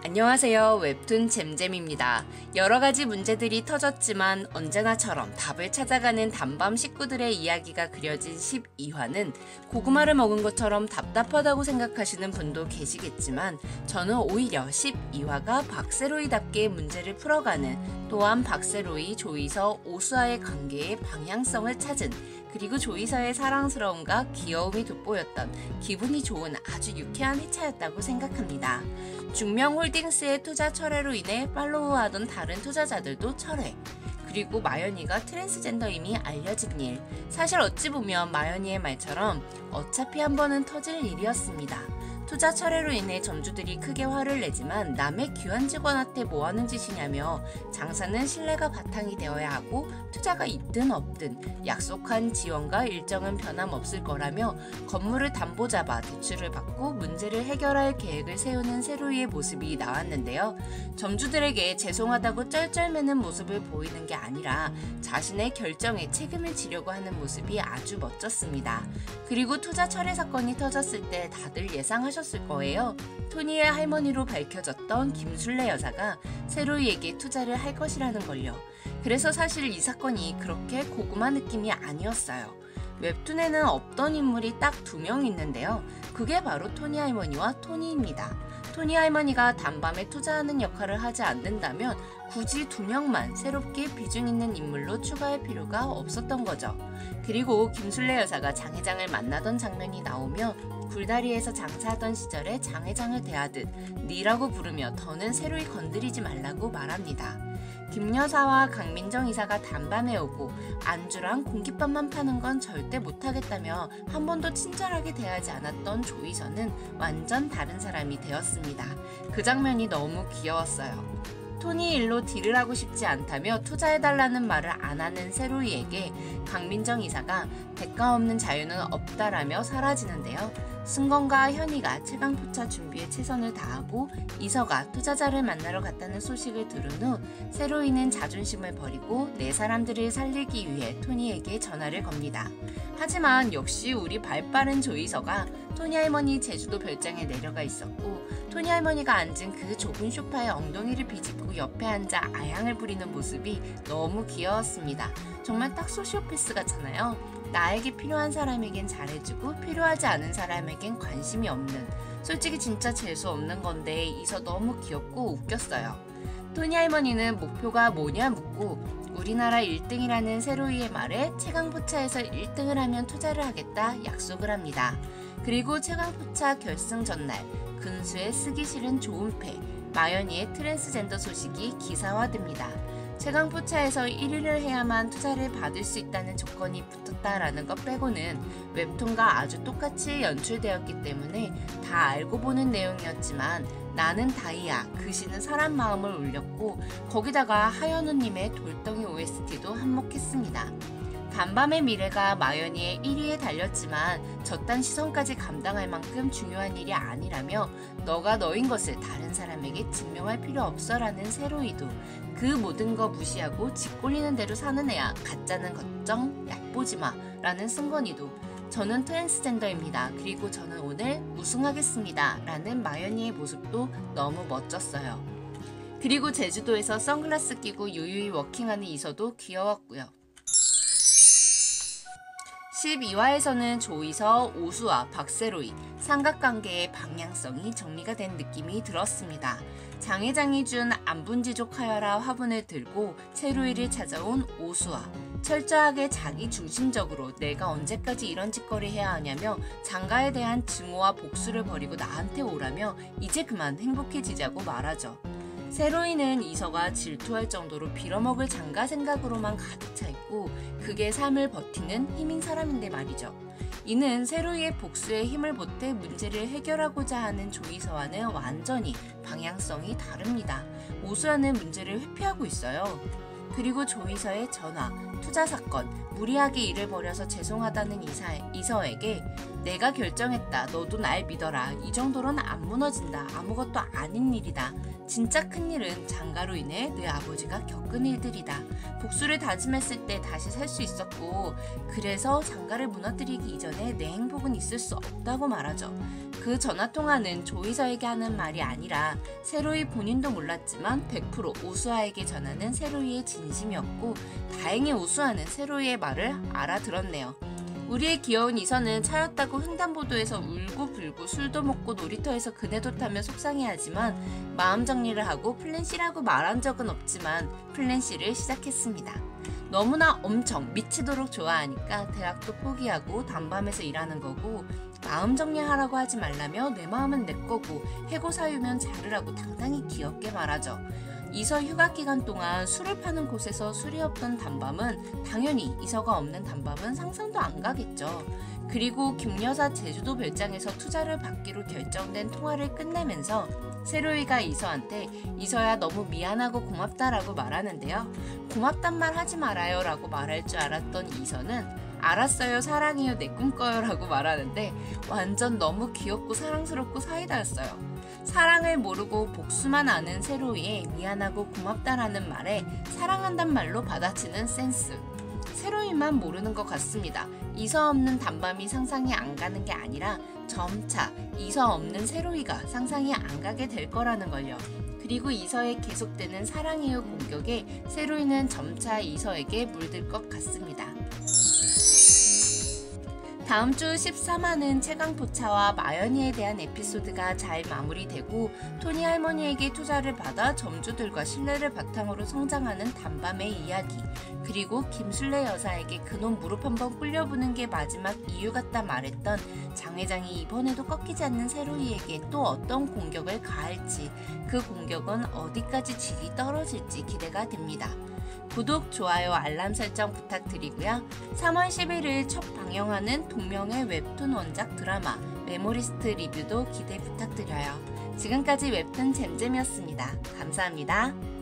안녕하세요. 웹툰 잼잼입니다. 여러가지 문제들이 터졌지만 언제나처럼 답을 찾아가는 단밤 식구들의 이야기가 그려진 12화는 고구마를 먹은 것처럼 답답하다고 생각하시는 분도 계시겠지만 저는 오히려 12화가 박세로이답게 문제를 풀어가는, 또한 박세로이, 조이서, 오수아의 관계의 방향성을 찾은, 그리고 조이서의 사랑스러움과 귀여움이 돋보였던 기분이 좋은 아주 유쾌한 회차였다고 생각합니다. 중명홀딩스의 투자 철회로 인해 팔로우하던 다른 투자자들도 철회, 그리고 마연이가 트랜스젠더임이 알려진 일. 사실 어찌 보면 마연이의 말처럼 어차피 한 번은 터질 일이었습니다. 투자 철회로 인해 점주들이 크게 화를 내지만 남의 귀한 직원한테 뭐하는 짓이냐며, 장사는 신뢰가 바탕이 되어야 하고 투자가 있든 없든 약속한 지원과 일정은 변함없을 거라며 건물을 담보 잡아 대출을 받고 문제를 해결할 계획을 세우는 세로이의 모습이 나왔는데요. 점주들에게 죄송하다고 쩔쩔매는 모습을 보이는 게 아니라 자신의 결정에 책임을 지려고 하는 모습이 아주 멋졌습니다. 그리고 투자 철회 사건이 터졌을 때 다들 예상하셨을 거예요. 토니의 할머니로 밝혀졌던 김술래 여사가 세로이에게 투자를 할 것이라는 걸요. 그래서 사실 이 사건이 그렇게 고구마 느낌이 아니었어요. 웹툰에는 없던 인물이 딱 2명 있는데요. 그게 바로 토니 할머니와 토니입니다. 토니 할머니가 단밤에 투자하는 역할을 하지 않는다면 굳이 2명만 새롭게 비중 있는 인물로 추가할 필요가 없었던 거죠. 그리고 김술래 여사가 장 회장을 만나던 장면이 나오며 굴다리에서 장사하던 시절에 장 회장을 대하듯 니라고 부르며 더는 세로이 건드리지 말라고 말합니다. 김 여사와 강민정 이사가 단밤에 오고 안주랑 공깃밥만 파는 건 절대 못하겠다며 한 번도 친절하게 대하지 않았던 조이서는 완전 다른 사람이 되었습니다. 그 장면이 너무 귀여웠어요. 토니 일로 딜을 하고 싶지 않다며 투자해달라는 말을 안 하는 세로이에게 강민정 이사가 대가 없는 자유는 없다라며 사라지는데요. 승건과 현이가 최강포차 준비에 최선을 다하고 이서가 투자자를 만나러 갔다는 소식을 들은 후 세로이는 자존심을 버리고 내 사람들을 살리기 위해 토니에게 전화를 겁니다. 하지만 역시 우리 발빠른 조이서가 토니 할머니 제주도 별장에 내려가 있었고, 토니 할머니가 앉은 그 좁은 소파에 엉덩이를 비집고 옆에 앉아 아양을 부리는 모습이 너무 귀여웠습니다. 정말 딱 소시오패스 같잖아요. 나에게 필요한 사람에겐 잘해주고 필요하지 않은 사람에겐 관심이 없는, 솔직히 진짜 재수 없는 건데 이서 너무 귀엽고 웃겼어요. 토니 할머니는 목표가 뭐냐 묻고 우리나라 1등이라는 세로이의 말에 최강포차에서 1등을 하면 투자를 하겠다 약속을 합니다. 그리고 최강포차 결승 전날 근수에 쓰기 싫은 조은패, 마연이의 트랜스젠더 소식이 기사화됩니다. 최강포차에서 1위를 해야만 투자를 받을 수 있다는 조건이 붙었다라는 것 빼고는 웹툰과 아주 똑같이 연출되었기 때문에 다 알고 보는 내용이었지만 나는 다이아, 그 시는 사람 마음을 울렸고, 거기다가 하현우님의 돌덩이 OST도 한몫했습니다. 단밤의 미래가 마연이의 1위에 달렸지만 저딴 시선까지 감당할 만큼 중요한 일이 아니라며 너가 너인 것을 다른 사람에게 증명할 필요 없어라는 세로이도, 그 모든 거 무시하고 집 꼴리는 대로 사는 애야, 가짜는 걱정, 얕보지마 라는 승건이도 저는 트랜스젠더입니다. 그리고 저는 오늘 우승하겠습니다 라는 마연이의 모습도 너무 멋졌어요. 그리고 제주도에서 선글라스 끼고 유유히 워킹하는 이서도 귀여웠고요. 12화에서는 조이서, 오수아, 박세로이, 삼각관계의 방향성이 정리가 된 느낌이 들었습니다. 장 회장이 준 안분지족 하여라 화분을 들고 세로이를 찾아온 오수아. 철저하게 자기 중심적으로 내가 언제까지 이런 짓거리 해야 하냐며 장가에 대한 증오와 복수를 버리고 나한테 오라며 이제 그만 행복해지자고 말하죠. 세로이는 이서가 질투할 정도로 빌어먹을 장가 생각으로만 가득 차 있고 그게 삶을 버티는 힘인 사람인데 말이죠. 이는 세로이의 복수에 힘을 보태 문제를 해결하고자 하는 조이서와는 완전히 방향성이 다릅니다. 오수아는 문제를 회피하고 있어요. 그리고 조이서의 전화, 투자 사건, 무리하게 일을 벌여서 죄송하다는 이서에게 내가 결정했다. 너도 날 믿어라. 이 정도로는 안 무너진다. 아무것도 아닌 일이다. 진짜 큰일은 장가로 인해 내 아버지가 겪은 일들이다. 복수를 다짐했을 때 다시 살 수 있었고 그래서 장가를 무너뜨리기 이전에 내 행복은 있을 수 없다고 말하죠. 그 전화통화는 조이서에게 하는 말이 아니라 세로이 본인도 몰랐지만 100% 우수아에게 전하는 세로이의 진심이었고 다행히 우수아는 세로이의 말을 알아들었네요. 우리의 귀여운 이서는 차였다고 횡단보도에서 울고불고 술도 먹고 놀이터에서 그네도 타며 속상해하지만 마음 정리를 하고 플랜 C라고 말한 적은 없지만 플랜 C를 시작했습니다. 너무나 엄청 미치도록 좋아하니까 대학도 포기하고 단밤에서 일하는 거고 마음 정리하라고 하지 말라며 내 마음은 내 거고 해고 사유면 자르라고 당당히 귀엽게 말하죠. 이서 휴가 기간 동안 술을 파는 곳에서 술이 없던 단밤은 당연히 이서가 없는 단밤은 상상도 안 가겠죠. 그리고 김여사 제주도 별장에서 투자를 받기로 결정된 통화를 끝내면서 세로이가 이서한테 이서야 너무 미안하고 고맙다라고 말하는데요. 고맙단 말 하지 말아요 라고 말할 줄 알았던 이서는 알았어요 사랑해요 내 꿈꿔요 라고 말하는데 완전 너무 귀엽고 사랑스럽고 사이다였어요. 사랑을 모르고 복수만 아는 세로이의 미안하고 고맙다라는 말에 사랑한단 말로 받아치는 센스. 세로이만 모르는 것 같습니다. 이서 없는 단밤이 상상이 안 가는 게 아니라 점차 이서 없는 세로이가 상상이 안 가게 될 거라는 걸요. 그리고 이서의 계속되는 사랑해요 공격에 세로이는 점차 이서에게 물들 것 같습니다. 다음 주 13화는 채강포차와 마연이에 대한 에피소드가 잘 마무리되고 토니 할머니에게 투자를 받아 점주들과 신뢰를 바탕으로 성장하는 단밤의 이야기 그리고 김술래 여사에게 그놈 무릎 한번 꿇려보는 게 마지막 이유 같다 말했던 장 회장이 이번에도 꺾이지 않는 세로이에게 또 어떤 공격을 가할지 그 공격은 어디까지 질이 떨어질지 기대가 됩니다. 구독, 좋아요, 알람 설정 부탁드리고요. 3월 11일 첫 방영하는 동명의 웹툰 원작 드라마 메모리스트 리뷰도 기대 부탁드려요. 지금까지 웹툰 잼잼이었습니다. 감사합니다.